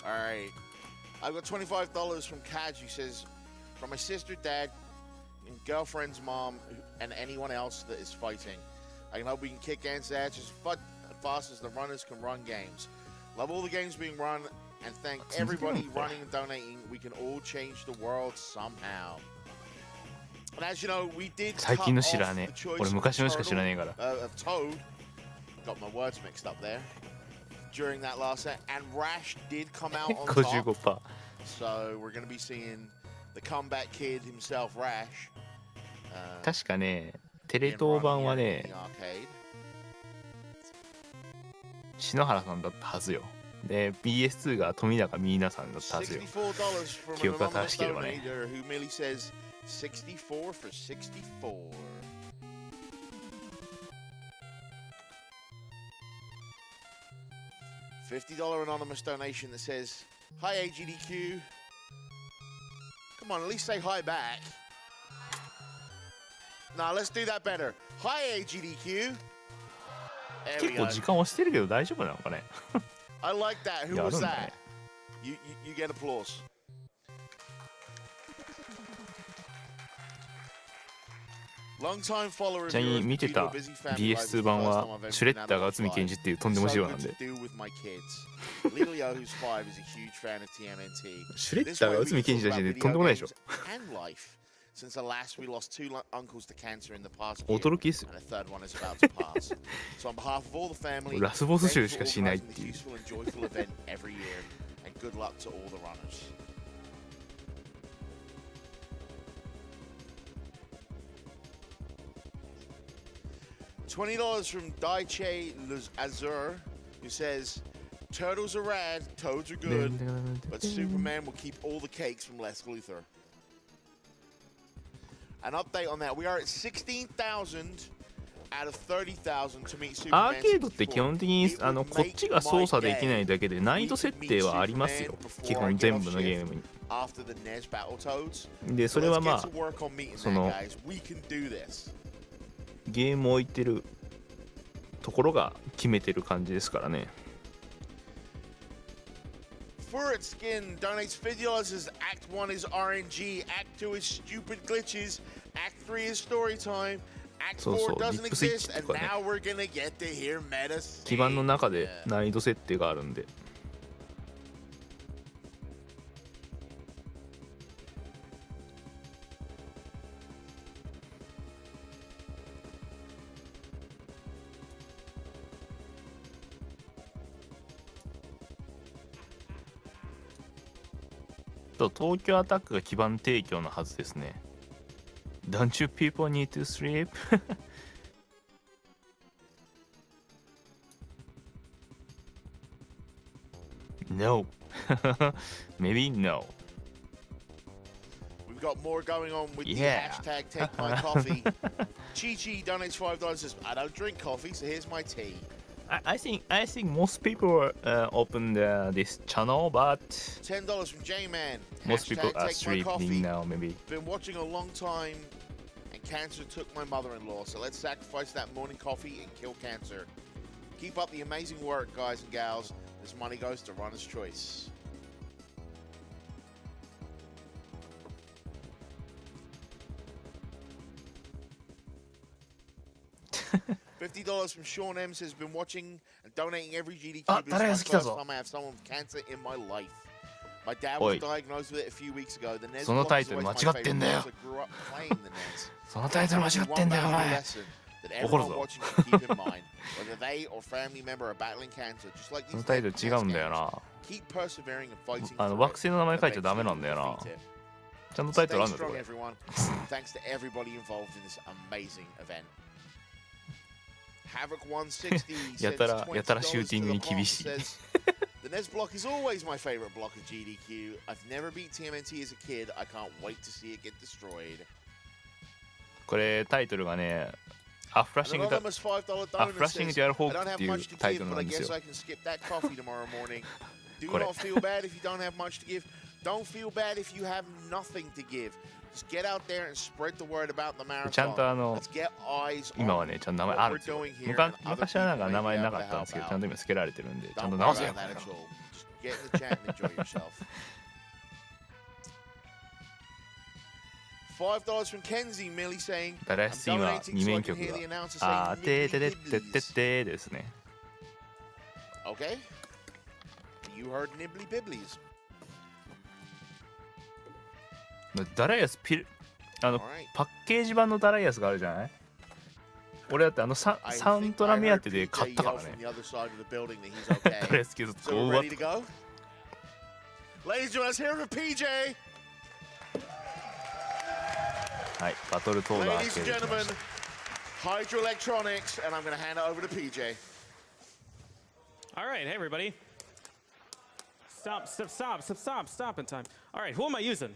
All right. I've got $25 from Kaj, who says, from my sister, dad, and girlfriend's mom, and anyone else that is fighting. I can hope we can kick against ass as fast as the runners can run games. Love all the games being run, and thank everybody running and donating. We can all change the world somehow. And as you know, we did cut off the choice of Toad. Got my words mixed up there. During that last set, and Rash did come out on top. So we're going to be seeing the comeback kid himself, Rash. 確かね、テレ東版はね、篠原さんだったはずよ。で、BS2 が富永美奈さんだったはずよ。記憶が正しければね。64 for 64. $50 anonymous donation that says, "Hi AGDQ." Come on, at least say hi back. Now let's do that better. Hi AGDQ. 結構時間押してるけど大丈夫なのかね。I like that. Who was that? You get applause. ちなみに見てた BS2 版はシュレッダーが内海賢治っていうとんでもしようなんで。シュレッダーが内海賢治だしでとんでもないでしょ。驚きですよ。ラスボス集しかしないっていう。$20 from Daiche Azur, who says, "Turtles are rad, toads are good, but Superman will keep all the cakes from Lex Luthor." An update on that. We are at 16,000 out of 30,000 to meet Superman. アーケードって基本的にこっちが操作できないだけで難易度設定はありますよ。基本全部のゲームに。で、それはまあそのゲームを置いてるところが決めてる感じですからね。Furret Skin donates $50 as Act 1 is RNG, Act 2 is stupid glitches, Act 3 is story time, Act 4 doesn't exist, and now we're gonna get to hear meta sing. 基盤の中で難易度設定があるんで。東京アタックが基盤提供のはずですね。Don't you people need to sleep? No. Maybe no. We've got more going on with the hashtag Take My Coffee. Chi donates $5 says, "I don't drink coffee, so here's my tea." I think most people open this channel, but $10 from J-Man. Most people are sleeping now, maybe. Been watching a long time, and cancer took my mother-in-law. So let's sacrifice that morning coffee and kill cancer. Keep up the amazing work, guys and gals. This money goes to Runner's Choice. $50 from Sean M says, "Been watching and donating every GDQ. This is the first time I have someone with cancer in my life. My dad was diagnosed with it a few weeks ago. The NES block is always my favorite because I grew up playing the NES. そのタイトル間違ってんだよお前。 That everyone watching should keep in mind, whether they or family member are battling cancer, just like そのタイトル違うんだよな。 keep persevering and fighting. 惑星の名前書いちゃダメなんだよな。ちゃんとタイトルあるんだよこれ。 Thanks to everybody involved in this amazing event. Havoc 160やたらシューティングに厳しい。 The NES block is always my favorite block of GDQ. I've never beat TMNT as a kid. I can't wait to see it get destroyed. これタイトルがね、アフラッシングとやるホークっていうタイトルなんですよ。これ。 Don't feel bad if you don't have much to give. Don't feel bad if you have nothing to give. Just get out there and spread the word about the marathon. ちゃんとLet's get eyes on 今はね、ちゃんと名前あるんですよ。昔はなんか名前なかったんですけど、ちゃんと今つけられてるんで、ちゃんと直せよ。Get Get in the chat and enjoy yourself. $5 from Kenzie, merely saying, ダラヤスチームは donating 2 so I 面 can 曲 hear が the announcer あ saying ーてーて nibbly ててて bibblies. てですね。 Okay. You heard nibbly bibblies. ダライアスAlright. パッケージ版のダライアスがあるじゃない。俺だってサントラ目当てで買ったからね。ダライアス警察 So こう we're わ ready to go? Ladies and gentlemen, let's hear it for PJ. はい、バトルトードアー Ladies ケ and ード来ま gentlemen, した。 Hydro Electronics, and I'm going to hand it over to PJ. All right, hey everybody. Stop in time. All right, who am I using?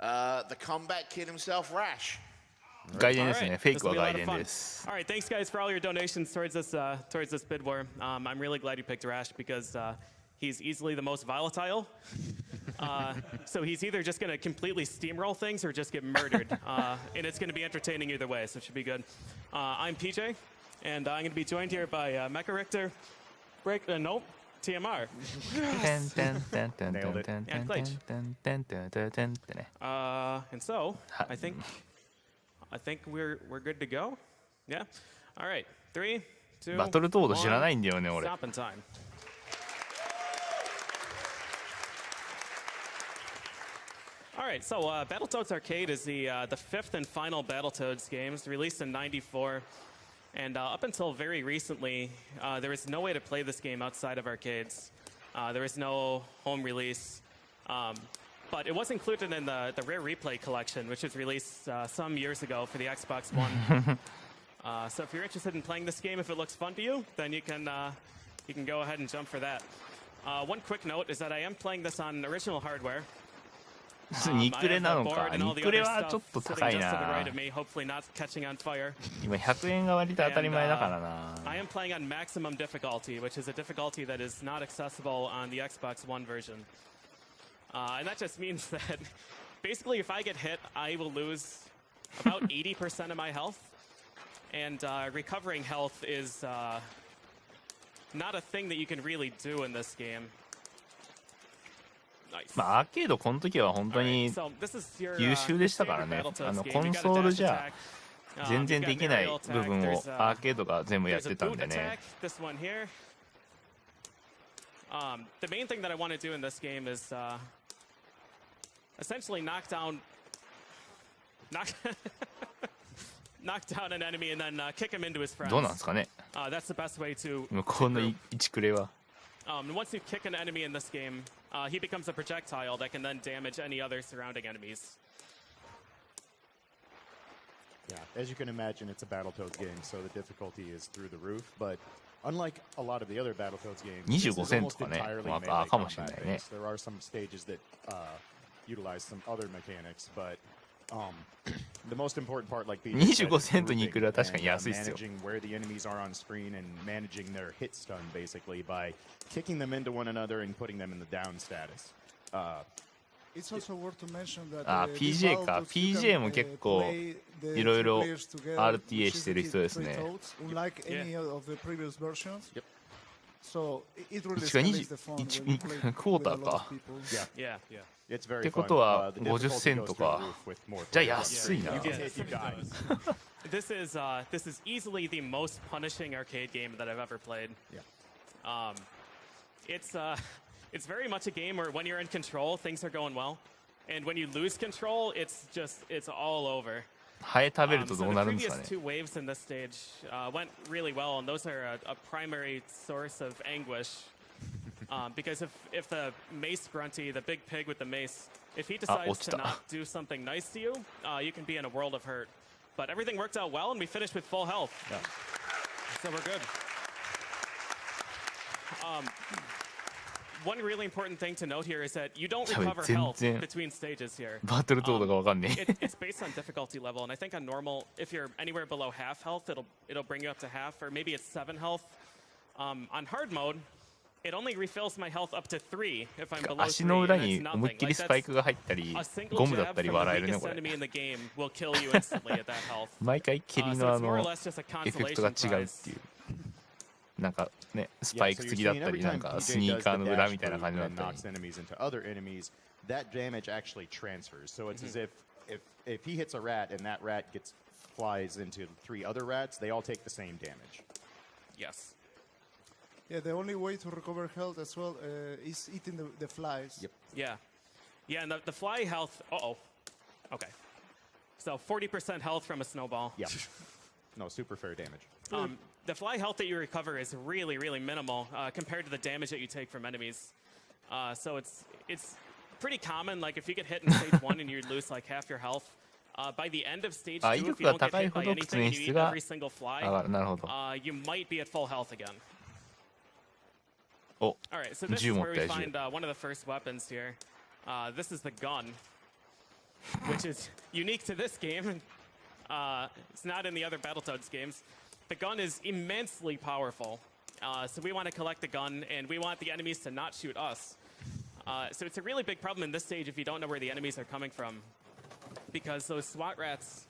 The comeback kid himself, Rash. 外伝ですね。 Alright, フェイ this ク will は be a 外 lot 伝 of で fun. す。 All right, thanks guys for all your donations towards this bid war. I'm really glad you picked Rash because he's easily the most volatile. So he's either just going to completely steamroll things or just get murdered. And it's going to be entertaining either way, so it should be good. I'm PJ, and I'm going to be joined here by Mecha Richter, nope, TMR. And so I think we're good to go. Yeah. All right. 3, 2, バトルトード知らないんだよね、俺。 Stop in time. All right, so Battletoads Arcade is the fifth and final Battletoads game. It was released in '94, and up until very recently, there was no way to play this game outside of arcades. There was no home release, but it was included in the Rare Replay collection, which was released some years ago for the Xbox One. So if you're interested in playing this game, if it looks fun to you, then you can go ahead and jump for that. One quick note is that I am playing this on original hardware. ニクレなのか。ニクレはちょっと高いな。今100円が割と当たり前だからな。I am playing on maximum difficulty, which is a difficulty that is not accessible on the Xbox One version. And that just means that basically if I get hit, I will lose about 80% of my health. And recovering health is not a thing that you can really do in this game. まあアーケードこの時は本当に優秀でしたからね。コンソールじゃ全然できない部分をアーケードが全部やってたんでね。The main thing that I want to do in this game is essentially knock down an enemy and then kick him into his friends. どうなんですかね。 That's the best way to. 向こうの1クレは。Once you kick an enemy in this game, he becomes a projectile that can then damage any other surrounding enemies. Yeah, as you can imagine, it's a Battletoads game, so the difficulty is through the roof. But unlike a lot of the other Battletoads games, this is almost entirely melee combat based. There are some stages that utilize some other mechanics, but the most important part, like the 25セントにいくら確かに安いっすよ。 managing where the enemies are on screen and managing their hit stun basically by kicking them into one another and putting them in the down status. It's also worth to mention that あ、PJ か。PJ も結構いろいろ RTA してる人ですね。 Unlike any of the previous versions. Yep. So it really 確かに stimulates the fun when you play クォータ with ー a lot か of。people. Yeah. It's very って fun. ことは The 50 セ difficulty ント goes through か。 the roof with more じゃあ players. 安いな。 You get hit, you die. This is easily the most punishing arcade game that I've ever played. Yeah. It's very much a game where when you're in control, things are going well, and when you lose control, it's all over. ハエ食べると So どう the なるんですか previous ね。 two waves in this stage went really well, and those are a primary source of anguish. Because if the mace grunty, the big pig with the mace, if he decides to not do something nice to you, you can be in a world of hurt. But everything worked out well, and we finished with full health. Yeah. So we're good. One really important thing to note here is that you don't recover health between stages here. バトルトードがわかんねえ。 It's based on difficulty level, and I think on normal, if you're anywhere below half health, it'll bring you up to half, or maybe it's 7 health. On hard mode, it only refills my health up to 3 if I'm below 足の 3, 裏 and に that's 思いっ nothing. きり Like スパイ that's クが入ったり a single ゴムだっ jab たり from the 笑えるね weakest これ。 enemy in the game will kill you instantly at that health. 毎回蹴り So の it's more or less just a エフェクトが consolation 違うっ prize. ていう。なんかねスパイク付きだったりなんかスニーカーの裏みたいな感じだったり。That damage actually transfers. So it's as if he hits a rat and that rat flies into 3 other rats, they all take the same damage. Yes. Yeah, the only way to recover health as well is eating the flies. Yep. Yeah. Yeah, and the fly health. Uh-oh. Okay. So 40% health from a snowball. Yeah. No, super fair damage. The fly health that you recover is really, really minimal compared to the damage that you take from enemies. So it's pretty common. Like if you get hit in stage 1 and you lose like half your health, by the end of stage 2, if you don't get hit by anything and you eat every single fly, you might be at full health again. All right, so this is where we find one of the first weapons here. This is the gun, which is unique to this game. It's not in the other Battletoads games. The gun is immensely powerful. So we want to collect the gun, and we want the enemies to not shoot us. So it's a really big problem in this stage if you don't know where the enemies are coming from. Because those SWAT rats...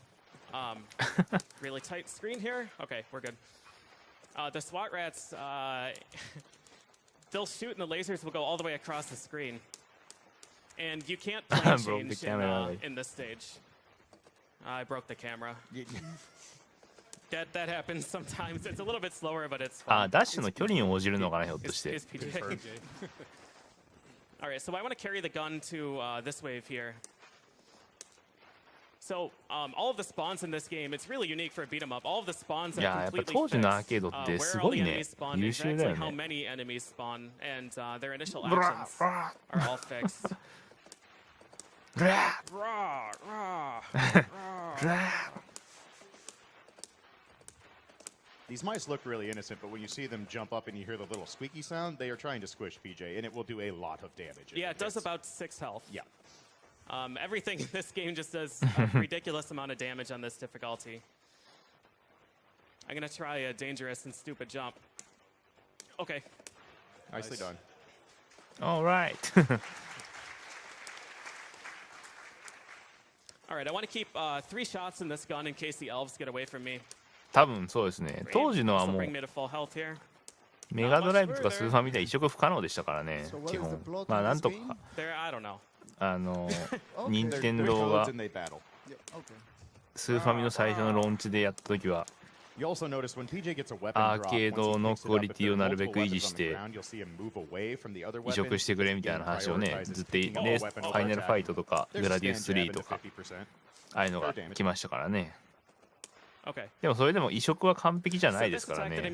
really tight screen here? Okay, we're good. The SWAT rats... they'll shoot and the lasers will go all the way across the screen. And you can't plane change in this stage. I broke the camera. That happens sometimes. It's a little bit slower, but it's fun. ダッシュの距離に応じるのかなひょっとして。All right, so I want to carry the gun to this wave here. So all of the spawns in this game, it's really unique for a beat 'em up. All of the spawns are completely fixed. 当時のアーケードってすごいね。優秀だよね。How many enemies spawn and their initial actions are all fixed. These mice look really innocent, but when you see them jump up and you hear the little squeaky sound, they are trying to squish PJ, and it will do a lot of damage. Yeah, it does about 6 health. Yeah. Everything in this game just does a ridiculous amount of damage on this difficulty. I'm going to try a dangerous and stupid jump. Okay. Nicely done. All right. All right, I want to keep 3 shots in this gun in case the elves get away from me. 多分そうですね。当時のはもう Bring me to full health here. メガドライブとかスーファミでは移植不可能でしたからね。基本。まあなんとか I don't know. 任天堂がスーファミの最初のローンチでやった時はアーケードのクオリティをなるべく維持して移植してくれみたいな話をねずっとファイナルファイトとかグラディウス3とかああいうのが来ましたからね。でもそれでも移植は完璧じゃないですからね。そう考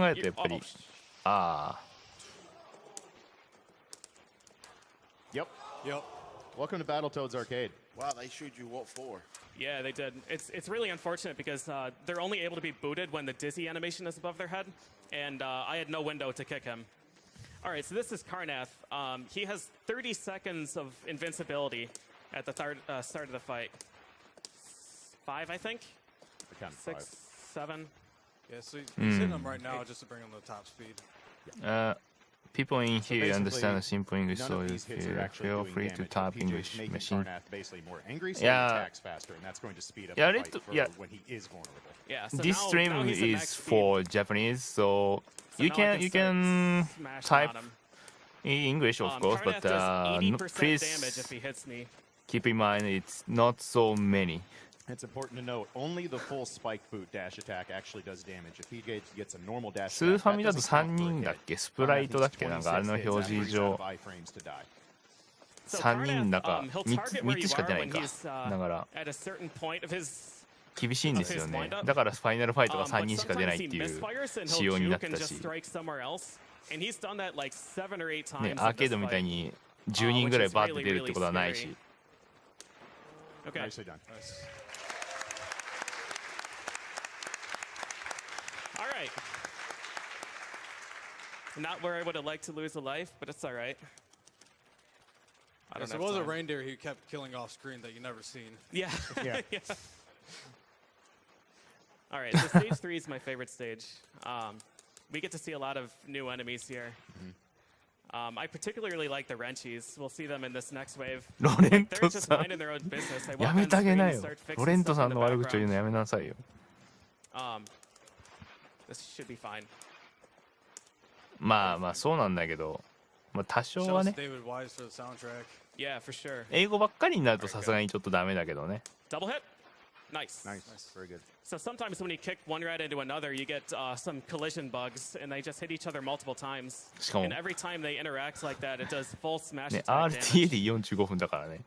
えるとやっぱりYep. Welcome to Battletoads Arcade. Wow, they showed you what for? Yeah, they did. It's really unfortunate because they're only able to be booted when the dizzy animation is above their head, and I had no window to kick him. All right, so this is Karnath. He has 30 seconds of invincibility at the start of the fight. 5, I think. 6, 7. Yeah, so he's hitting them right now just to bring him to top speed. People in here understand simple English, so if you feel free to type English machine. Yeah, this stream is for Japanese, so you can type in English, of course, but please keep in mind it's not so many. It's important to note, only the full spike boot dash attack actually does damage. If he gets a normal dash attack, スーファミだと3人だっけスプライトだっけなんかあれの表示上3人だか 3つしか出ないんかだから厳しいんですよね。だからファイナルファイトが3人しか出ないっていう仕様になったし、ね、アーケードみたいに10人ぐらいバーって出るってことはないし。All right. Not where I would have liked to lose a life, but it's all right. There was a reindeer he kept killing off screen that you never seen. Yeah. Yeah. All right, so stage 3 is my favorite stage. We get to see a lot of new enemies here. I particularly like the wrenchies. We'll see them in this next wave. ロレント They're just さん minding their own business. They や walk め on てあげ screen な and よ。 start fixing ロレント stuff さ in ん the の悪口を言う background. のやめなさいよ。This should be fine. まあまあそうなんだけど、まあ多少は Shout out ね to David Wise for the soundtrack. Yeah, for sure. 英語ばっかりになるとさすがにちょっとダメだけどね。 Double hit. Nice. Nice. Very good. So sometimes when you kick one rat into another, you get some collision bugs, and they just hit each other multiple times. しかも And every time they interact like that, it does full smash ね attack RTA damage. で45分だからね。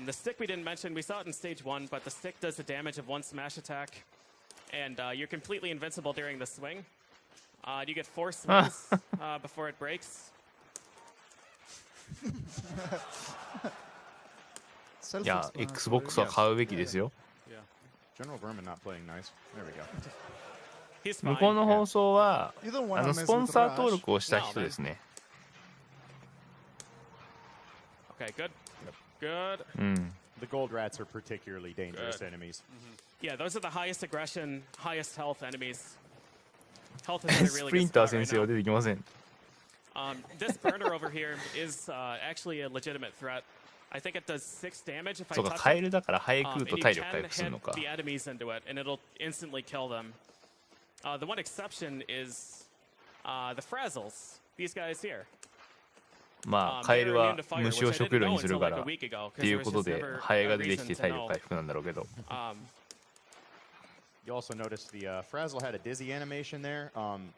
The stick we didn't mention, we saw it in stage 1, but the stick does the damage of one smash attack, and you're completely invincible during the swing. You get 4 swings before it breaks. いや XBOX は買うべきですよ。 Yeah. General Vermin not playing nice. There we go. He's 向 fine. こうの放送は You don't wanna ス mess ポン with サー Rush. 登録をした人ですね。 Okay, good. Good. うん。 The gold rats are particularly dangerous enemies. Yeah, those are the highest aggression, highest health enemies. Health is in a ス really プリ good ンター spot 先 right 生は now. 出てきません。This burner over here is actually a legitimate threat. I think it does 6 damage if I そうか touch カエ it. ルだからハエ食う And と you 体力 can 回復するの hit か。 the enemies into it, and it'll instantly kill them. The one exception is the Frazzles. These guys here. まあカエルは虫を食料にするからっていうことでハエが出てきて体力回復なんだろうけど。 You also noticed the Frazzle had a dizzy animation there.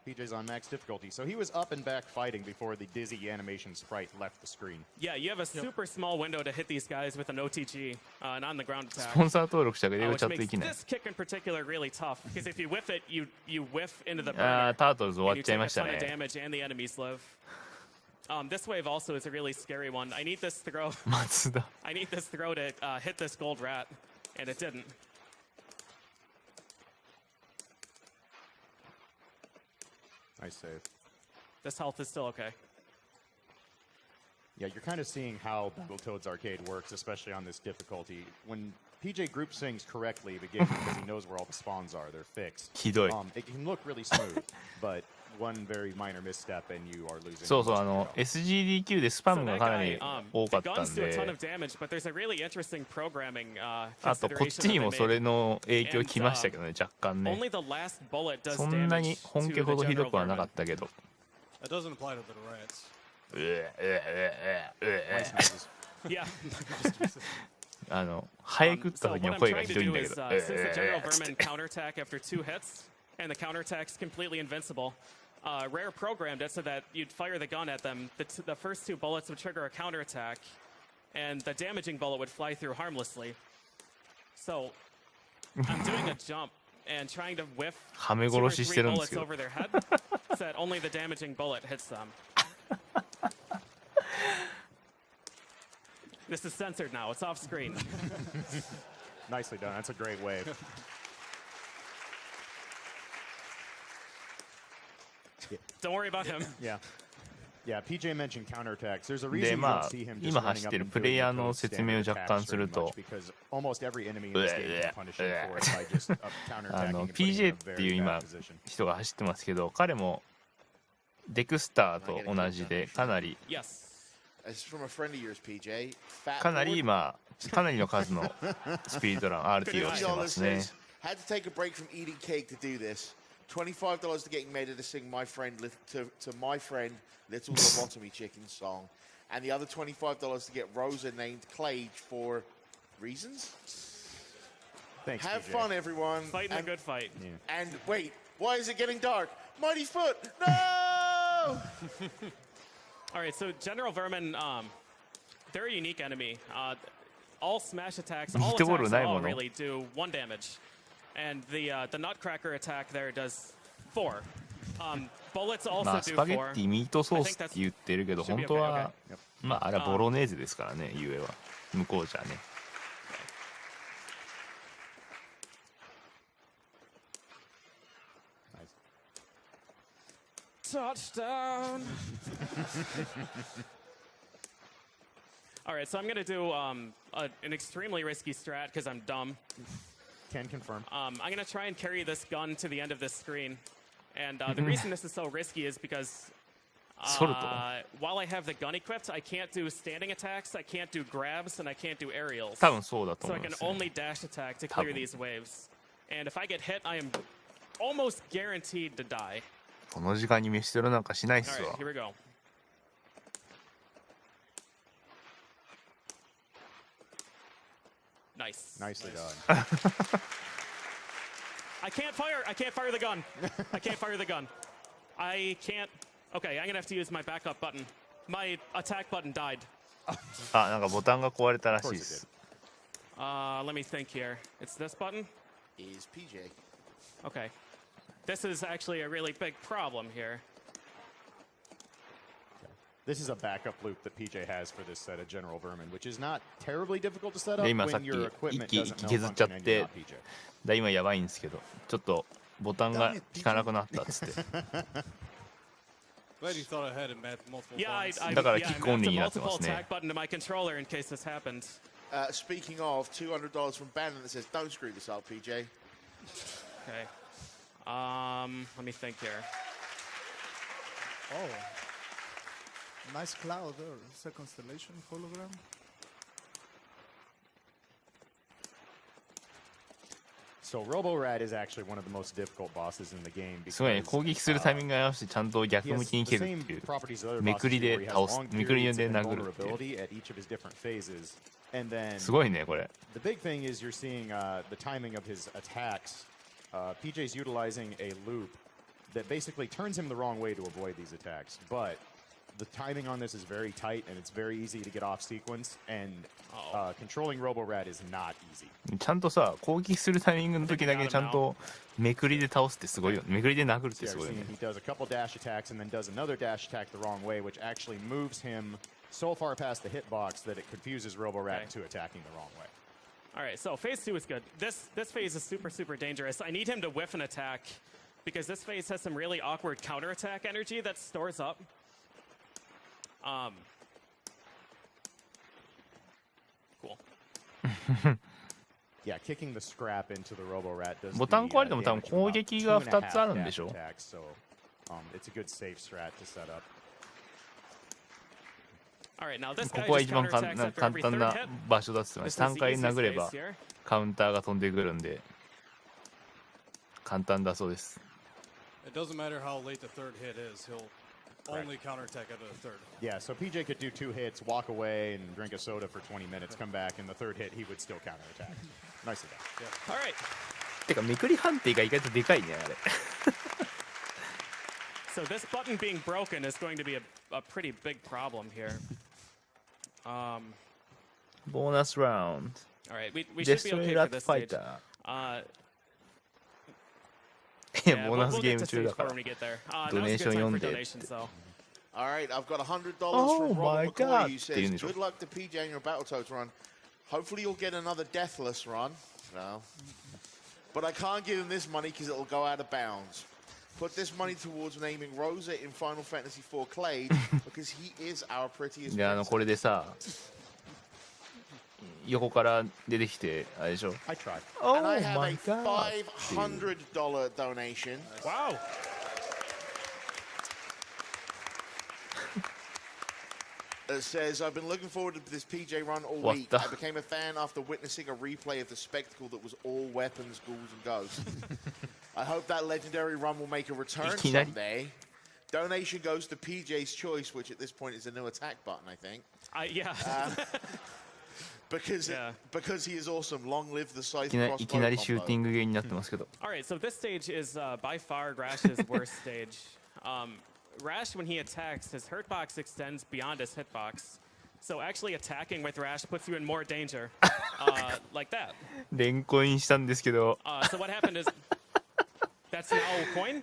PJ's on max difficulty, so he was up and back fighting before the dizzy animation sprite left the screen. Yeah, you have a super small window to hit these guys with an OTG, an on the ground ス attack. ポンサー登録したけど英語 Which チャットで makes きない。 this kick in particular really tough, because if you whiff it, you whiff into the あ burner, ータートルズ終わ and っ you ちゃい take ま a した ton of ね。 damage, and the enemies live. This wave also is a really scary one. I need this throw. 松田。 I need this throw to hit this gold rat, and it didn't. Nice save. This health is still okay. Yeah, you're kind of seeing how Battletoads Arcade works, especially on this difficulty. When PJ groups things correctly at the beginning because he knows where all the spawns are, they're fixed. ひどい。 It can look really smooth, but one very minor misstep and you are losing. そうそう most of your health. SGDQ でスパ So ムが that かな guy, り多か the った guns ん do a ton で of damage, but there's a really interesting programming あとこっち consideration に that も they それ made. の影響きましたけどね若干ね Only the last bullet does そんなに damage 本 to 家ほ the どひど general くはなか vermin. ったけど That doesn't apply to little rats. Nice noises. Yeah. ハエ食った So 時 what の I'm 声が trying ひ to どいん do だけ is, ど since the general vermin counterattack after 2 hits, and the counterattack's completely invincible, Rare programmed it so that you'd fire the gun at them, the first 2 bullets would trigger a counterattack, and the damaging bullet would fly through harmlessly. So I'm doing a jump and trying to whiff はめ 2 or 殺しして 3 るんです bullets けど over their head so that only the damaging bullet hits them. This is censored now. It's off screen. Nicely done. That's a great wave. Don't worry about him. Yeah. Yeah, PJ mentioned counterattacks. There's a で reason you ま don't あ see him 今 just 走 running って up る and プレイ doing ヤー the の code 説明を standard 若干 attacks する very と much because almost every enemy in this game can punish him for it by just counterattacking and putting him in PJ a っていう very 今 bad position. 人が走ってますけど彼もデクスターと同じでかなり Yes. It's from a friend of yours, PJ. Fat かなり board. 今かなりの数のスピードラン RT をしてま $50すね says, had to take a break from eating cake to do this. $25 to getting made to sing my friend to my friend Little Lobotomy Chicken song, and the other $25 to get Rosa named Clage for reasons. Thanks, Have PJ. fun, everyone. Fighting a good fight. And wait, why is it getting dark? Mighty Foot, no! All right, so General Vermin, they're a unique enemy. All smash attacks, all attacks all really do 1 damage. And the Nutcracker attack there does 4. Bullets ま also あス do パゲッ 4. ティミートソースって言ってるけど should be 本当 okay, はまああれはボロネーゼですからねゆえは向こうじゃね Touchdown! All right, so I'm going to do an extremely risky strat because I'm dumb. Can confirm. I'm going to try and carry this gun to the end of this screen. And the reason this is so risky is because while I have the gun equipped, I can't do standing attacks, I can't do grabs, and I can't do aerials. 多分そうだと So 思 I いま can す、ね、 only dash attack to clear 多分 these waves. And if I get hit, I am almost guaranteed to die. この時間に飯テロなんかしないっ All すわ right, here we go. Nice. Nicely done. I can't fire. I can't fire the gun. I can't fire the gun. I can't. Okay, I'm gonna have to use my backup button. My attack button died. あ、なんかボタンが壊れたらしいです Let me think here. It's this button? Is PJ. Okay. This is actually a really big problem here. This is a backup loop that PJ has for this set of General Vermin, which is not terribly difficult to set up で今さっ when き your equipment 息 doesn't know 削っちゃっ function and you're て not PJ. だ今やばいんですけどちょっとボタンが効かなくなったっつって Glad you thought ahead and met multiple Yeah, buttons. だから yeah, キッ I クオンリー mapped に a なってま multiple すね attack button to my controller in case this happened. Speaking of, $200 from Bannon that says, "Don't screw this up, PJ." Okay. Let me think here. Oh. Nice cloud there. It's a constellation hologram. So Robo-Rat is actually one of the most difficult bosses in the game すごいね because 攻撃するタイミングが合わせてちゃんと逆 he 向 has きに the 蹴るっ same ていう properties as other め bosses くり do, で where he has 倒す long めくり periods で of 殴るっていう invulnerability at each of his different phases. And then すごいねこれ the big thing is you're seeing the timing of his attacks. PJ's utilizing a loop that basically turns him the wrong way to avoid these attacks. But the timing on this is very tight and it's very easy to get off sequence. And controlling Robo-Rat is not easy. ちゃんとさ攻撃するタイミングの時だけちゃんとめくりで倒すってすごいよめくりで殴るって So す you're ごいよ seeing ね he does a couple dash attacks and then does another dash attack the wrong way, which actually moves him so far past the hitbox that it confuses Robo-Rat Okay. into attacking the wrong way. All right, so phase 2 is good. This phase is super dangerous. I need him to whiff an attack because this phase has some really awkward counterattack energy that stores up. Cool. Yeah, kicking the scrap into the Robo-Rat does ボタン壊れ the, ても多分 damage of 攻 about 撃が 2.5 2つあるんで dash しょ attacks, so it's a good safe strat to set up. All right, now this こ guy こは just 一番 counterattacks after 簡 every 単 third な hit. 場所だって言ってま This した is 3 the 回 easiest 殴れ phase ば here. カウンターが飛んでくるんで簡単だそうです It doesn't matter how late the third hit is. He'll only counterattack after the third. Yeah, so PJ could do 2 hits, walk away, and drink a soda for 20 minutes, come back, and the third hit, he would still counterattack. Nicely done. All right. てかめくり判定が意外とでかいねあれ So this button being broken is going to be a pretty big problem here. ボーナスラウンド All right, we デ should ス be トロイ okay ラ for ット this ファイ stage. タ Yeah, ーボーナス we'll ゲー get ム to 中 stage だか 4 ら when we get there. Now's a good Donation time for 読んで donations, though. All right, I've got $100 Oh from my Robert God. McCoy, who says, Didn't you? "Good luck to PJ in your Battletoads run. Hopefully you'll get another Deathless run." No. But I can't give him this money because it'll go out of bounds. Put this money towards naming Rosa in Final Fantasy IV Clade because he is our prettiest でこ princess. れでさ横から出てきてあれでしょ I tried. Oh And I have my a god $500 donation. Wow. That says, "I've been looking forward to this PJ run all What week. the- I became a fan after witnessing a replay of the spectacle that was all weapons, ghouls, and ghosts. I hope that legendary run will make a return いきなり someday." Donation goes to PJ's choice, which at this point is a new attack button, I think. Yeah. Because Yeah. because he is awesome. Long live the scythe いきなり crossbow シューティ combo. ングゲーになってますけど All right, so this stage is by far Rash's worst stage. Rash, when he attacks, his hurt box extends beyond his hitbox. So actually attacking with Rash puts you in more danger. Like that. 連コインしたんですけど So what happened is... That's now a coin?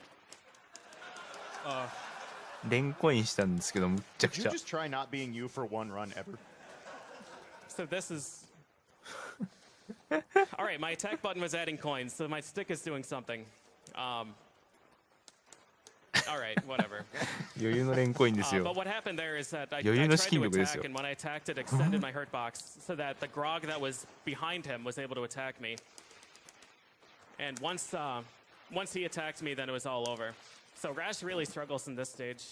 連コインしたんですけどむっちゃく Did ち you ゃ just try not being you for one run ever? So this is... All right, my attack button was adding coins, so my stick is doing something. All right, whatever. 余裕の連コインです But よ what happened there is that I 余裕の tried 資金 to 力ですよ attack, and when I attacked, it extended my hurt box so that the grog that was behind him was able to attack me. And once he attacked me, then it was all over. So Rash really struggles in this stage.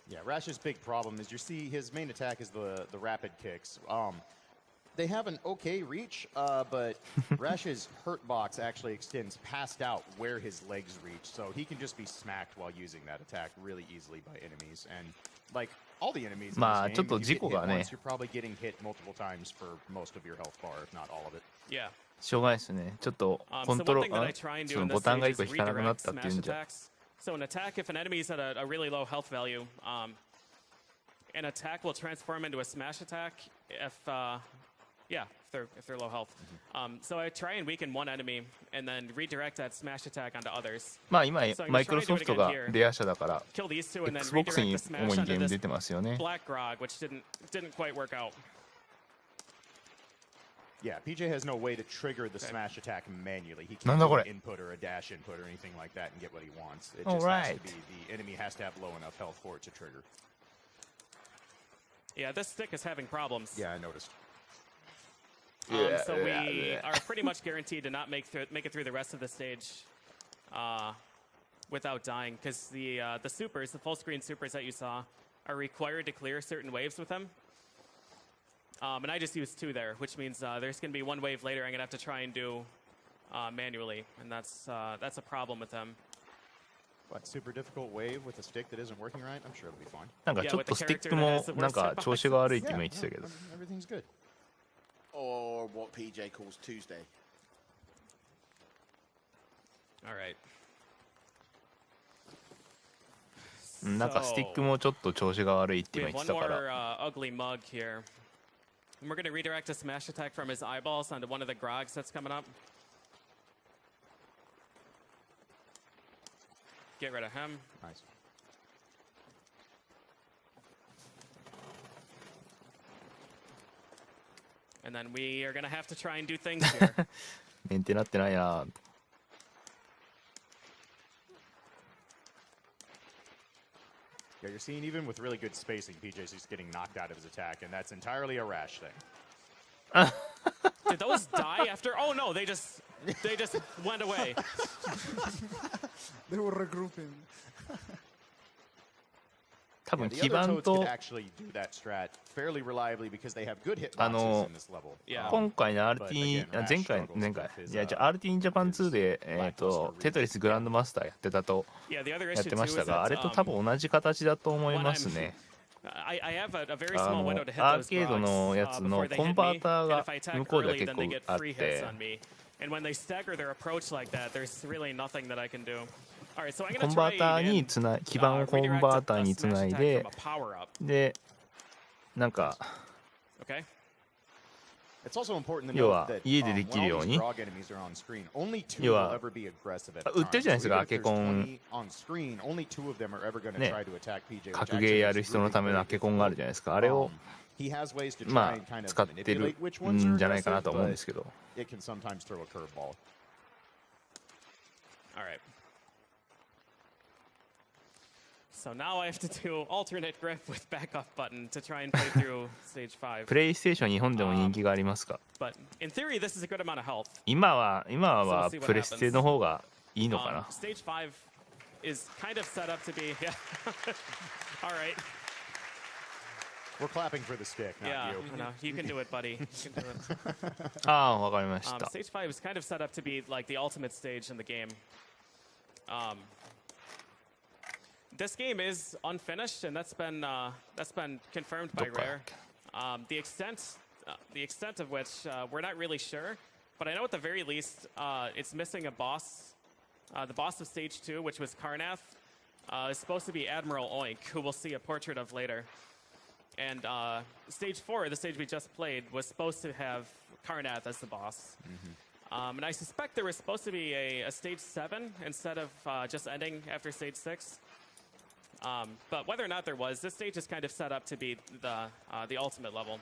Yeah, Rash's big problem is you see his main attack is the rapid kicks. They have an okay reach, but Rash's hurt box actually extends past out where his legs reach, so he can just be smacked while using that attack really easily by enemies. And like all the enemies in this game, if you get hit once, you're probably getting hit multiple times for most of your health bar, if not all of it. Yeah. しょうがないですね。ちょっとコントロール、そのボタンが一個引かなくなったっていうんじゃ。So an attack, if an enemy is at a really low health value, an attack will transform into a smash attack if they're low health. So I try and weaken one enemy and then redirect that smash attack onto others. まあ今マイクロソフトがレア社だから Xbox に主にゲーム出てますよね。Black Grog, which didn't quite work out. Yeah, PJ has no way to trigger the smash attack manually. He can't do an input or a dash input or anything like that and get what he wants. It just has to be the enemy has to have low enough health for it to trigger. Yeah, this stick is having problems. Yeah, I noticed. So we are pretty much guaranteed to not make it through the rest of the stage without dying, because the supers, the full screen supers that you saw, are required to clear certain waves with them. And I just used 2 there, which means there's going to be 1 wave later I'm going to have to try and do manually, and that's a problem with them. What, super difficult wave with a stick that isn't working right? I'm sure it'll be fine. なんかちょっとスティックもなんか調子が悪いって今言ってたけど。Everything's good. Or what PJ calls Tuesday. All right. なんかスティックもちょっと調子が悪いって今言ってたから。We have one more ugly mug here. And we're going to redirect a smash attack from his eyeballs onto one of the grogs that's coming up. Get rid of him. Nice. And then we are going to have to try and do things here. メンテなってないな。Yeah, you're seeing even with really good spacing, PJ's just getting knocked out of his attack, and that's entirely a Rash thing. Did those die after? Oh no, they just went away. They were regrouping. 多分 the 基 other 盤 toads と could actually do that strat fairly reliably because they have good hitboxes in this level. Yeah. 今回の RT 前回いやじゃあ RT in Japan 2でテトリスグランドマスターやってたとやってましたが、あれと多分同じ形だと思いますね。アーケードのやつのコンバーターが向こうでは結構あって。And when they stagger their approach like that, there's really nothing that I can do. All right, so I'm コ going ン to バ try ーター and に基盤をコンバーターにつないで、 power up. でなんか Okay. It's also important to 要 note は that 家でできるよう when all に these grog enemies are on screen, only 2要 will は ever be aggressive at a 売ってるじゃないです time. か、 So ア even ケ if コ there's ン 20 on screen, only 2 of them are ever going to ね try to attack PJ, which 格 actually ゲーやる is 人の really ための good アケコンがあるじゃないですか、あれを He has ways to ま try and kind あ of 使ってる manipulate which ones are んじゃないかなと aggressive, 思うんで but すけど。 it can sometimes throw a curveball. All right. So now I have to do alternate grip with backup button to try and play through stage 5. プレイステーション日本でも人気がありますか。 But in theory, this is a good amount of health. 今はプレステの方がいいのかな。 Stage 5 is kind of set up to be, yeah. All right. We're clapping for the stick, not Yeah, you. no, you can do it, buddy. You can do it. ああ、わかりました。 Stage 5 is kind of set up to be like the ultimate stage in the game. This game is unfinished, and that's been confirmed by Rare. The extent of which we're not really sure, but I know at the very least it's missing a boss. The boss of Stage 2, which was Karnath, is supposed to be Admiral Oink, who we'll see a portrait of later. And Stage 4, the stage we just played, was supposed to have Karnath as the boss. And I suspect there was supposed to be a Stage 7 instead of just ending after Stage 6. But whether or not there was, this stage is kind of set up to be the ultimate level.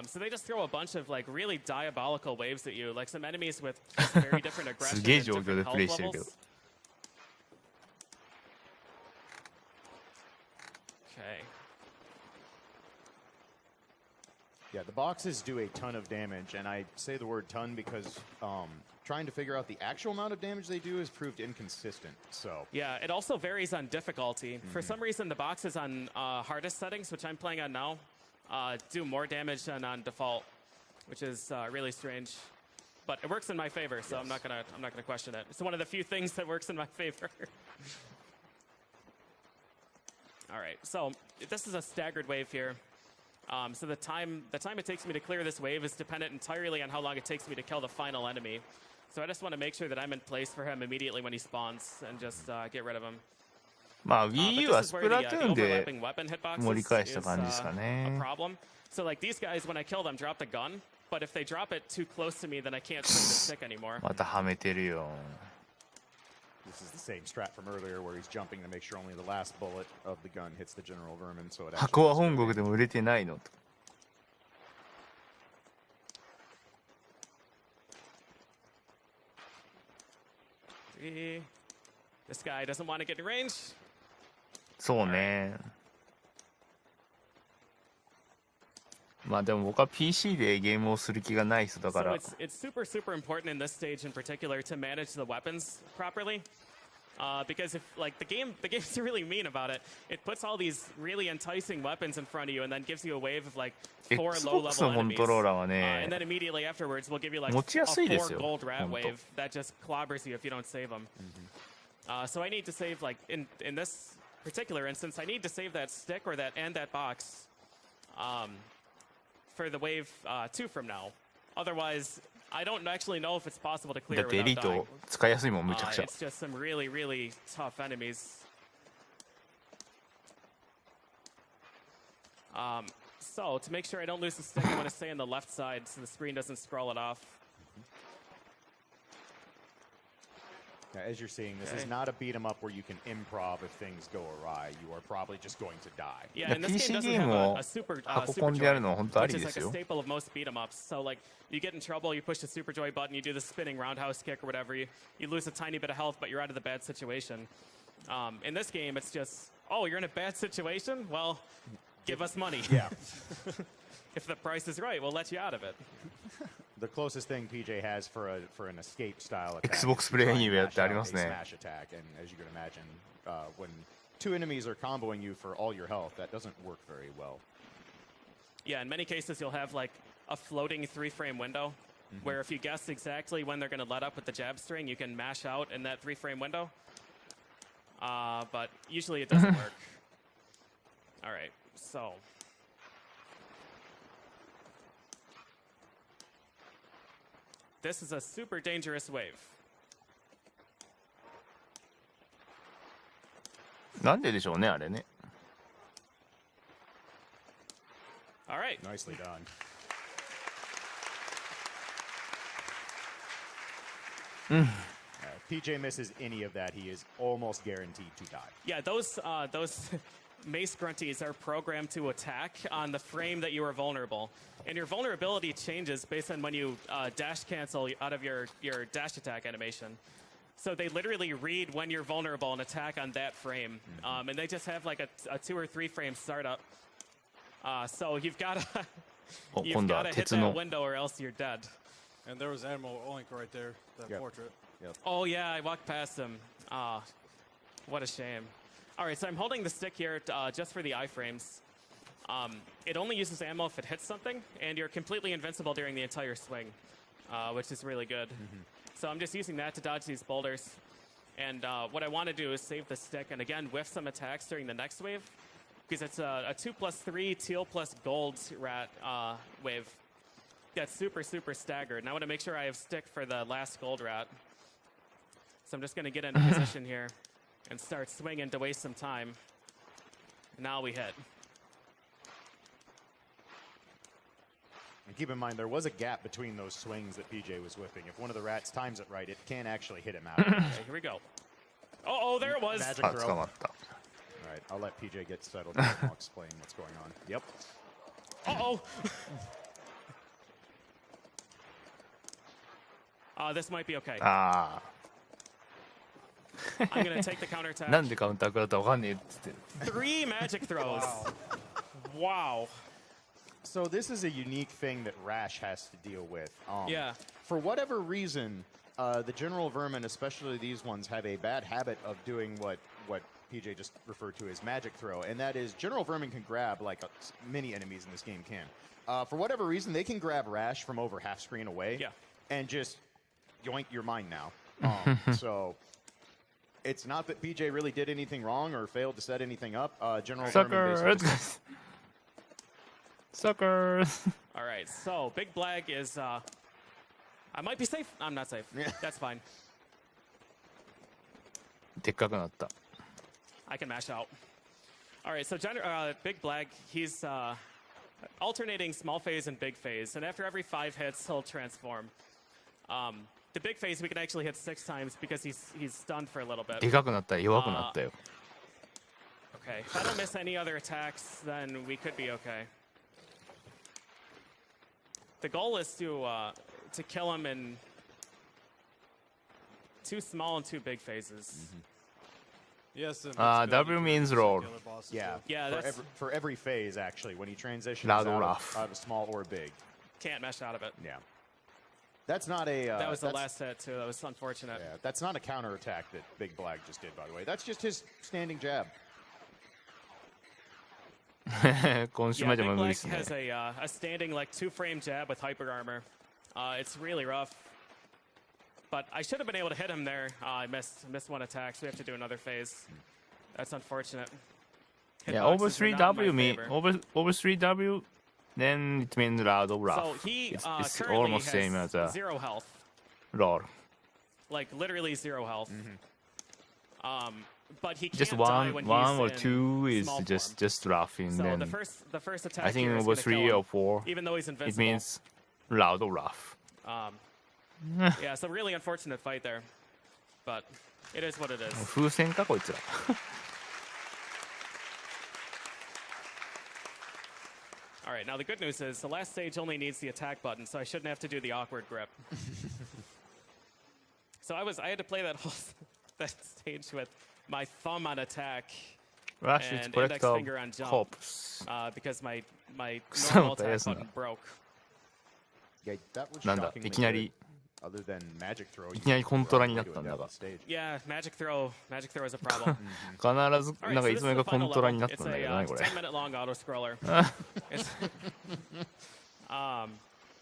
So they just throw a bunch of like really diabolical waves at you, like some enemies with just very different aggression and different health levels. Okay. Yeah, the boxes do a ton of damage, and I say the word ton because trying to figure out the actual amount of damage they do has proved inconsistent. So yeah, it also varies on difficulty. For some reason, the box is on hardest settings, which I'm playing on now. do more damage than on default, which is really strange. But it works in my favor, so I'm not gonna question it. It's one of the few things that works in my favor. All right, so this is a staggered wave here. So the time it takes me to clear this wave is dependent entirely on how long it takes me to kill the final enemy. So I just want to make sure that I'm in place for him immediately when he spawns and just get rid of him. まあ Wii U はスプラトゥーンで盛り返した感じですかね。So like these guys, when I kill them, drop the gun. But if they drop it too close to me, then I can't swing the stick anymore. またはめてるよ。This is the same strat from earlier where he's jumping to make sure only the last bullet of the gun hits the general vermin. So it 箱は本国でも売れてないのと。This guy doesn't want to get in range. そうね。まあでも僕は PC でゲームをする気がない人だから。So it's super important in this stage in particular to manage the weapons properly. Because if like the game's really mean about it. It puts all these really enticing weapons in front of you and then gives you a wave of like 4 low-level enemies. And then immediately afterwards, we'll give you like a 4 gold rat wave that just clobbers you if you don't save them. So I need to save like in this particular instance, I need to save that stick or that box for the wave 2 from now. Otherwise, I don't actually know if it's possible to clear without dying. It's just some really tough enemies. So to make sure I don't lose the stick, I want to stay on the left side so the screen doesn't scroll it off. Now, as you're seeing, this is not a beat 'em up where you can improv if things go awry. You are probably just going to die. Yeah, and this game doesn't have a super joy, which is like a staple of most beat 'em ups. So like, you get in trouble, you push the super joy button, you do the spinning roundhouse kick or whatever. You lose a tiny bit of health, but you're out of the bad situation. In this game, it's just, oh, you're in a bad situation? Well, give us money. Yeah. If the price is right, we'll let you out of it. The closest thing PJ has for an escape style attack. Xbox Play Anywhere ってありますね。 Smash attack, and as you can imagine, when 2 enemies are comboing you for all your health, that doesn't work very well. Yeah, in many cases you'll have like a floating 3-frame window, where if you guess exactly when they're going to let up with the jab string, you can mash out in that 3-frame window. But usually it doesn't work. All right, so. This is a super dangerous wave. なんででしょうね、あれね。All right. Nicely done. If PJ misses any of that, he is almost guaranteed to die. Yeah, those mace grunties are programmed to attack on the frame that you are vulnerable. And your vulnerability changes based on when you dash cancel out of your dash attack animation. So they literally read when you're vulnerable and attack on that frame. And they just have like a 2 or 3 frame startup. So you've got to hit that window or else you're dead. And there was Admiral Oink right there, that portrait. Yep. Oh yeah, I walked past him. What a shame. All right, so I'm holding the stick here just for the iframes. It only uses ammo if it hits something, and you're completely invincible during the entire swing, which is really good. So I'm just using that to dodge these boulders. And what I want to do is save the stick, and again, whiff some attacks during the next wave, because it's a 2+3 teal plus gold rat wave that's super staggered. And I want to make sure I have stick for the last gold rat. So I'm just going to get into position here and start swinging to waste some time. Now we hit. And keep in mind, there was a gap between those swings that PJ was whipping. If one of the rats times it right, it can actually hit him out. Okay, here we go. Oh, there it was. Magic throw. All right, I'll let PJ get settled and I'll explain what's going on. Yep. Uh-oh. This might be okay. I'm going to take the counterattack. なんでカウンター食らったかわかんねえっつって。 3 magic throws. Wow. So this is a unique thing that Rash has to deal with. Yeah. For whatever reason, the general vermin, especially these ones, have a bad habit of doing what PJ just referred to as magic throw, and that is general vermin can grab, like many enemies in this game can. For whatever reason, they can grab Rash from over half screen away and just yoink your mind now. So it's not that PJ really did anything wrong or failed to set anything up. General vermin Suckers. All right, so Big Blag is. I might be safe. I'm not safe. That's fine. でっかくなった。 I can mash out. All right, so Big Blag, he's alternating small phase and big phase, and after every 5 hits, he'll transform. The big phase we can actually hit 6 times because he's stunned for a little bit. でかくなった。弱くなったよ。 Okay, if I don't miss any other attacks, then we could be okay. The goal is to kill him in 2 small and 2 big phases. Yes. W means roll. Yeah. For every phase, actually, when he transitions Loud out or rough. of small or big. Can't mesh out of it. Yeah. That's not a. That was the last hit too. That was unfortunate. Yeah, that's not a counterattack that Big Blag just did, by the way. That's just his standing jab. 今週までも無理ですね。 Big Blag has a standing like 2-frame jab with hyper armor. It's really rough. But I should have been able to hit him there. I missed 1 attack, so we have to do another phase. That's unfortunate. Yeah, over 3W over 3W, then it means loud or rough. So he it's currently almost has same as a 0 health. roll. Like literally 0 health. But he can't Just die when one he's or in 2 is small just roughing. So Then the first attack I think here is over gonna 3 kill or him, 4, even though he's it invincible. means loud or rough. Yeah, so really unfortunate fight there. But it is what it is. 風船かこいつら。 All right, now the good news is the last stage only needs the attack button, so I shouldn't have to do the awkward grip. So I had to play that whole that stage with my thumb on attack Rush is and index collector finger on jump corpse. Because my 草 normal のた attack やつな。 button broke. Yeah, that was なんだ、 shockingly いきなり good. Other than magic throw, いきなりコントラになったんだが。 Yeah, magic throw is a problem. 必ず All なん right, か so い this つ is の間に the かコ final ントラに level. なった It's んだけ a ど、何これ。 10-minute long auto scroller.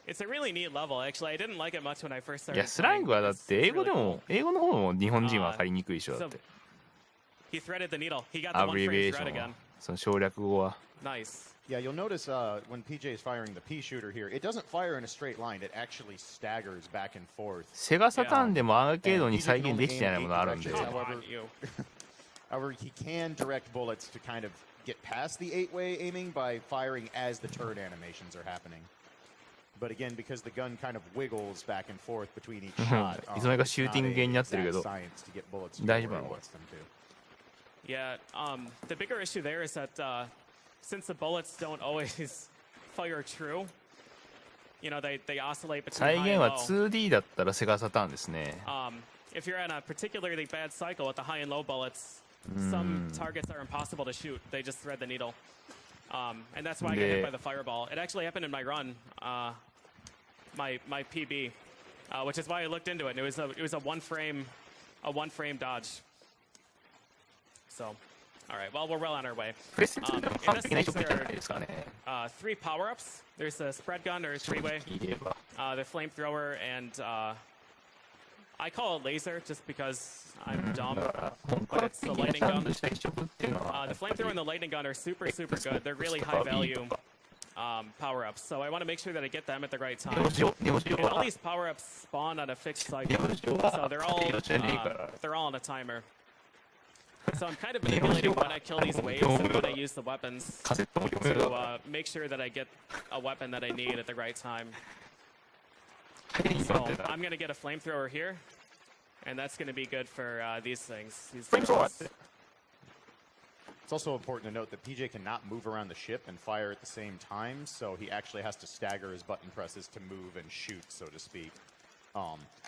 It's a really neat level. Actually, I didn't like it much when I first い started. や、スラングはだって英語で It's really も、英語の方も日本人は分かりにくいでしょ、だ So って。 he threaded the needle. He got the ア one ブリ frame ベーシ thread ョン again. は、その省略語は。 Nice. Yeah, you'll notice when PJ is firing the P shooter here, it doesn't fire in a straight line. It actually staggers back and forth. セガサターンでもアーケードに再現できてないものあるんで。 Come on, you. However, he can direct bullets to kind of get past the 8-way aiming by firing as the turret animations are happening. But again, because the gun kind of wiggles back and forth between each shot, いつの間にか it's シュー not ティング a ゲーになってるけ exact ど、 science to get bullets to 大 go 丈夫な where の he これ。 wants them to. Yeah. The bigger issue there is that since the bullets don't always fire true, you know, they oscillate between 再 high 現 and は low. 2D だったらセガサターンですね。 If you're in a particularly bad cycle with the high and low bullets, some targets are impossible to shoot. They just thread the needle. And that's why I got hit by the fireball. It actually happened in my run, my PB, which is why I looked into it. And it was a one frame dodge. So, all right. Well, we're well on our way. プレステ2でも In 完 this 璧な stage, 人ってじゃ there ないですかね。 are 3 power-ups. There's a spread gun or a 3-way, 言えば。 the flamethrower, and I call it laser just because I'm dumb. だから本格 But it's the 的な lightning ちゃん gun. とした移植っていうのは The flamethrower and the lightning gun are super good. They're really high value power-ups. So I want to make sure that I get them at the right ネ time. オジオ And all は these power-ups spawn on a fixed ネ cycle. オジオは So they're all ネオじゃねえから on a timer. So I'm kind of manipulating when I kill these waves and when I use the weapons カセットも読めるだろ to make sure that I get a weapon that I need at the right time. 早いに So なってた I'm gonna get a flamethrower here, and that's gonna be good for these things. These Flamethrower things. It's also important to note that PJ cannot move around the ship and fire at the same time, so he actually has to stagger his button presses to move and shoot, so to speak.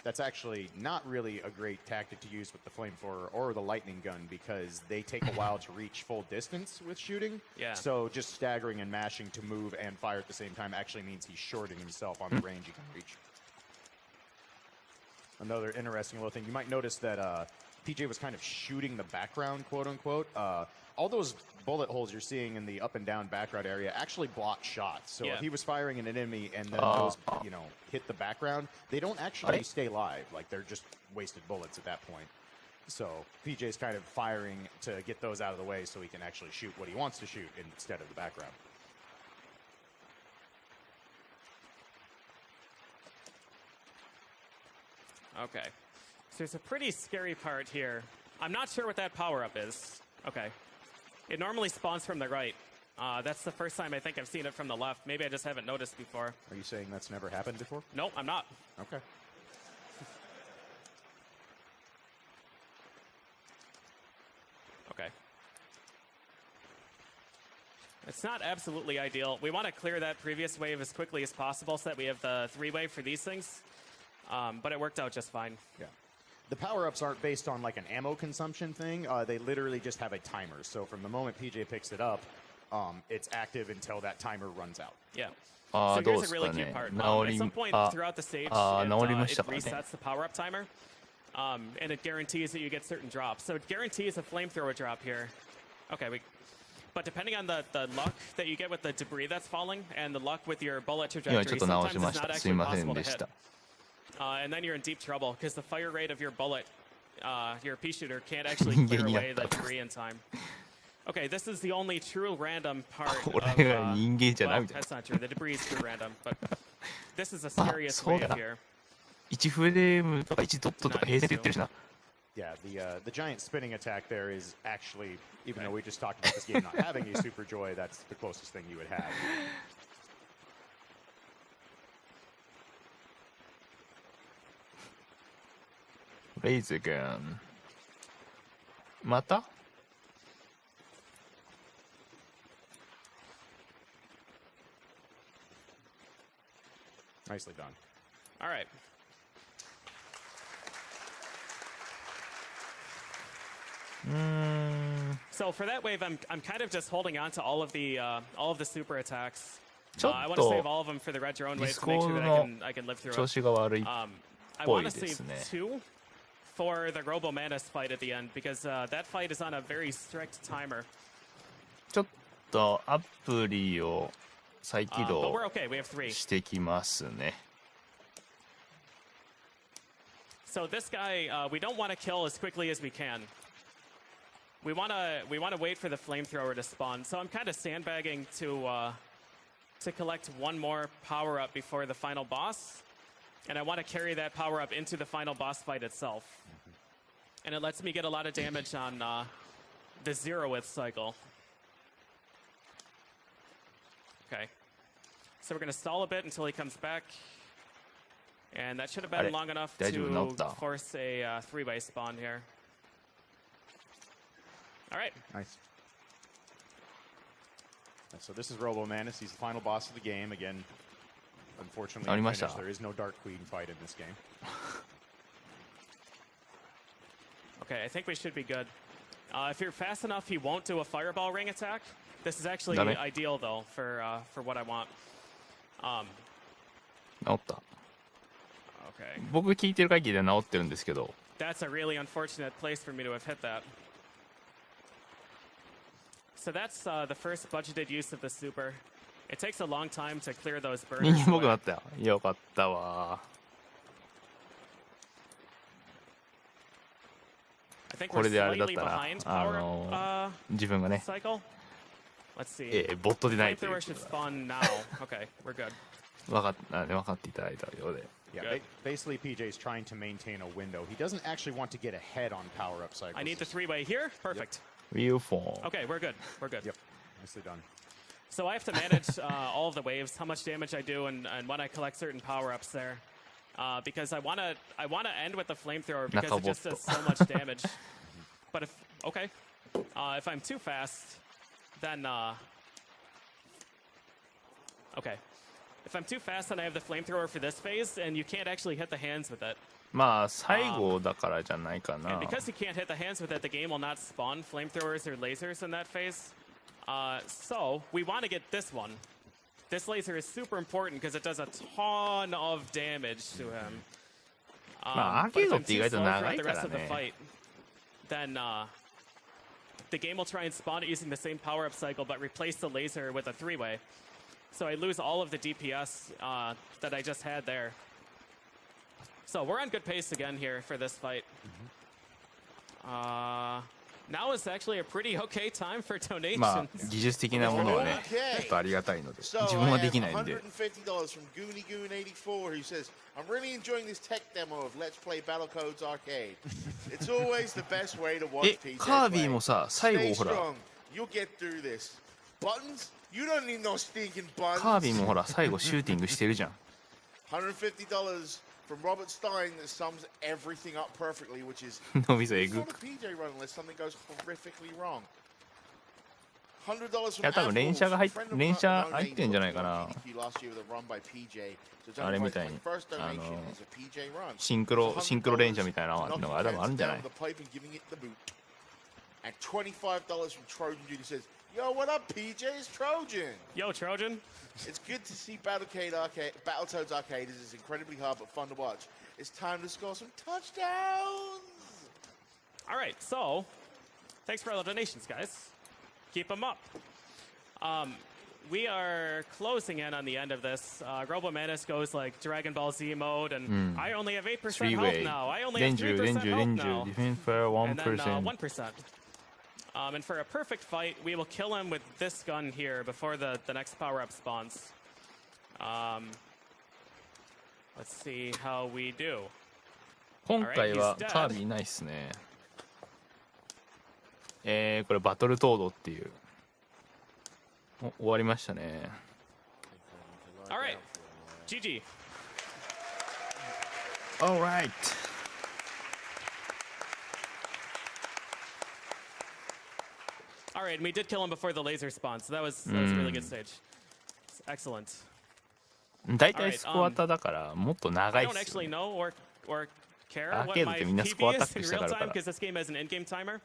That's actually not really a great tactic to use with the flamethrower or the lightning gun because they take a while to reach full distance with shooting. Yeah. So just staggering and mashing to move and fire at the same time actually means he's shorting himself on the range he can reach. Another interesting little thing. You might notice that PJ was kind of shooting the background, quote unquote. All those bullet holes you're seeing in the up and down background area actually block shots. So if he was firing at an enemy and then those, hit the background, they don't actually stay live. Like, they're just wasted bullets at that point. So PJ's kind of firing to get those out of the way so he can actually shoot what he wants to shoot instead of the background. Okay. So there's a pretty scary part here. I'm not sure what that power-up is. Okay. It normally spawns from the right. That's the first time I think I've seen it from the left. Maybe I just haven't noticed before. Are you saying that's never happened before? Nope, I'm not. Okay. Okay. It's not absolutely ideal. We want to clear that previous wave as quickly as possible so that we have the 3-wave for these things. But it worked out just fine. Yeah. The power-ups aren't based on like an ammo consumption thing. They literally just have a timer. So from the moment PJ picks it up, it's active until that timer runs out. Yeah. So here's a really cute part. At some point throughout the stage, it resets the power-up timer. And it guarantees that you get certain drops. So it guarantees a flamethrower drop here. Okay, but depending on the luck that you get with the debris that's falling and the luck with your bullet trajectory, sometimes it's not actually possible to hit. And then you're in deep trouble because the fire rate of your bullet, your pea shooter, can't actually clear away the debris in time. Okay, this is the only true random part of, well, that's not true. The debris is true random, but this is the scariest wave here. 1フレームとか1ドットとか平然って言ってるしな。 Yeah, the giant spinning attack there is actually, even though we just talked about this game not having a super joy, that's the closest thing you would have. Raise again. また? Nicely done. All right. So for that wave, I'm kind of just holding on to all of the super attacks. I want to save all of them for the red drone wave to make sure that I can live through it. I want to save 2 for the Robo Manus fight at the end because that fight is on a very strict timer. ちょっとアプリを再起 But 動 we're okay. We have 3. してきますね。 So this guy, we don't want to kill as quickly as we can. We want to wait for the flamethrower to spawn. So I'm kind of sandbagging to collect one more power up before the final boss, and I want to carry that power up into the final boss fight itself. And it lets me get a lot of damage on the 0th cycle. Okay. So we're gonna stall a bit until he comes back, and that should have been long enough to force a 3-way spawn here. All right. Nice. So this is Robo Manus. He's the final boss of the game. Again, unfortunately, there is no Dark Queen fight in this game. Okay, I think we should be good. If you're fast enough, he won't do a fireball ring attack. This is actually ideal, though, for what I want. 治った。 Okay. 僕聞いてる限りでは治ってるんですけど。 That's a really unfortunate place for me to have hit that. So that's the first budgeted use of the super. It takes a long time to clear those burners. 人間っぽくなったよ。よかったわ。 I think こ we're れであれだっ slightly た behind ら、 power 自分がね、 cycle. Let's see. ボットでないという Flamethrower should spawn now. Okay, we're good. 分かっていただいたようで。 Yeah, basically PJ's trying to maintain a window. He doesn't actually want to get ahead on power-up cycles. I need the 3-way here. Perfect. Beautiful. Okay, we're good. We're good. Yep, nicely done. So I have to manage all of the waves, how much damage I do, and when I collect certain power-ups there, because I wanna end with the flamethrower because it just does so much damage. But if I'm too fast, then okay. If I'm too fast, then I have the flamethrower for this phase, and you can't actually hit the hands with it. まあ最後だからじゃないか And な。 because you can't hit the hands with it, the game will not spawn flamethrowers or lasers in that phase. So we want to get this one. This laser is super important because it does a ton of damage to him. まあアーケードって意外と長いからね。 Then the game will try and spawn it using the same power-up cycle, but replace the laser with a three-way. So I lose all of the DPS that I just had there. So we're on good pace again here for this fight. Now is actually a pretty okay time for donations. まあ技術的なものはね、ちょっとありがたいので、自分はできないんで。$150 from AGDQ2018 who says, I'm really enjoying this tech demo of Let's Play Battletoads Arcade. It's always the best way to watch PJ play. カービィもさ、最後ほら。 You'll get through this. Buttons? You don't need no stinking buttons. カービィもほら最後シューティングしてるじゃん。$150 from Robert Stein that sums everything up perfectly, which is 脳みそえぐ。 on a PJ run unless something goes horrifically wrong. $100 from いや多分連射が入っ Apple, 連射入ってんじゃないかな。 last year with a run by PJ. So あれみたいに first donation is a PJ run. シンクロ連射みたいなのが多分あるんじゃない。 The pipe and giving it the boot. And $25 from Trojan Dude says, Yo, what up, PJ? It's Trojan. Yo, Trojan. It's good to see Battletoads Arcade. This is incredibly hard but fun to watch. It's time to score some touchdowns. All right, so thanks for all the donations, guys. Keep them up. We are closing in on the end of this. Robo Manus goes like Dragon Ball Z mode, and I only have 8% health now. I only have 3% health now. Defense for 1%. And then 1%. And for a perfect fight, we will kill him with this gun here before the next power-up spawns. Let's see how we do. 今回はカービィないっすね。これバトルトードっていう。終わりましたね。All right, GG. All right. All right, and we did kill him before the laser spawn, so that was a really good stage. Excellent. 大体スコアタだからもっと長い I っ don't すよ actually ね。 know or care アー what ケードっ my てみんなスコア PB タッ is ク in したか real ら time because this game has an in-game timer.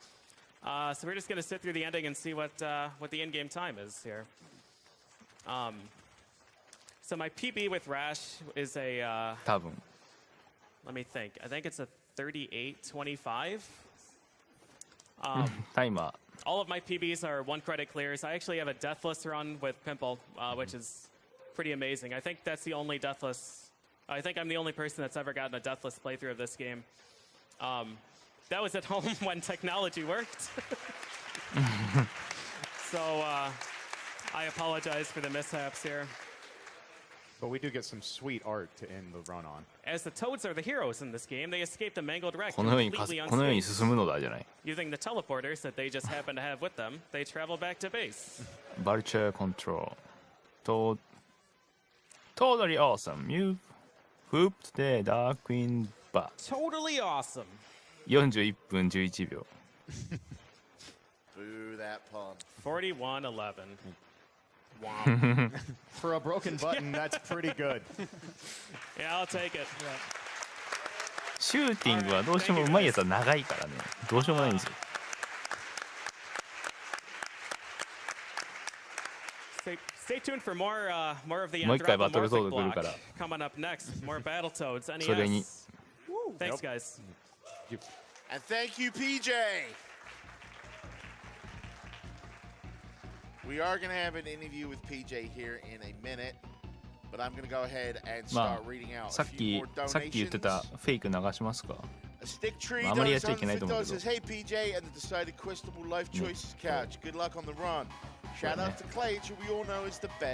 So we're just going to sit through the ending and see what the in-game time is here. So my PB with Rash is a 多分 let me think. I think it's a 38-25. タイマー。 All of my PBs are one credit clears. I actually have a deathless run with Pimple, which is pretty amazing. I think that's the only deathless. I think I'm the only person that's ever gotten a deathless playthrough of this game. That was at home when technology worked. So I apologize for the mishaps here. But we do get some sweet art to end the run on. As the Toads are the heroes in this game, they escaped a mangled wreck このように completely このように unscathed. 進むのだじゃない。 Using the teleporters that they just happen to have with them, they travel back to base. Vulture control. Totally awesome. You whooped the Darkwing butt. Totally awesome. 41分11秒。 Boo that pun. 41-11. For a broken button, that's pretty good. Yeah, I'll take it. シューティングはどうしてもうまいやつは長いからね。どうしようもないんですよ。 Stay tuned for more of the もう一回バトルトー anthropomorphic ド来る block から。 coming up next. More Battletoads. それに NES. Thanks, guys. And thank you, PJ. We are going to have an interview with PJ here in a minute, but I'm going to go ahead and ま start reading out あさ a っ few き more さっき言ってた donations. フェイク流しますか。 A stick tree あまりやっ does ちゃいけないと思うけど。 says, Hey PJ and the decided questionable life choices couch. Good luck on the run. Shout out to Clay, who we all know is the best.